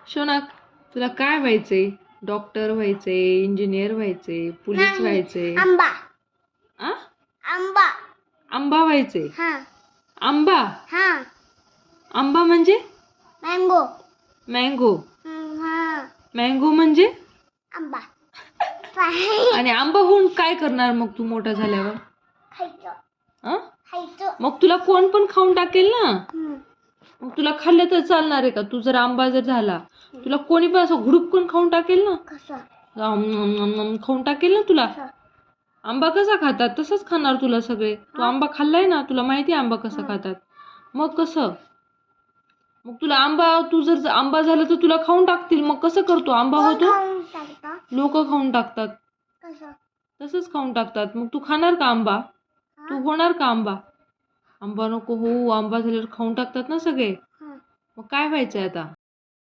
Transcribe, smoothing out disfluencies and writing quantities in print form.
शौनक, तुला काय व्हायचंय? डॉक्टर व्हायचंय, इंजिनियर व्हायचंय, पोलीस नाही व्हायचंय? आंबा आ? आंबा आंबा व्हायचंय? हा आंबा? हा आंबा म्हणजे? Mango mango. हा मँगो म्हणजे? आंबा आणि आंबा होऊन काय करणार मग तू मोठा झाल्यावर? खायचं आ? खायचं मग तुला कोण पण खाऊन टाकेल ना. हम्म. मग तुला खाल्लं तर चालणार आहे का? तू जर आंबा जर झाला, तुला कोणी पण असं हुडकून खाऊन टाकेल ना. कसं खाऊन टाकेल ना तुला. कसं आंबा कसा खातात तसंच खाणार तुला सगळे. तू आंबा खाल्लाय ना, तुला माहिती आहे आंबा कसा खातात. मग कसं? मग तुला तू जर आंबा झाला तर तुला खाऊन टाकतील. मग कसं करतो? आंबा कोण होतो, खाऊन टाकतं? लोक खाऊन टाकतात. कसं तसंच खाऊन टाकतात. मग तू खाणार का आंबा? तू होणार का आंबा? आंबा नको हो, आंबा झाल्यावर खाऊन टाकतात ना सगळे. हा मग काय व्हायचंय आता?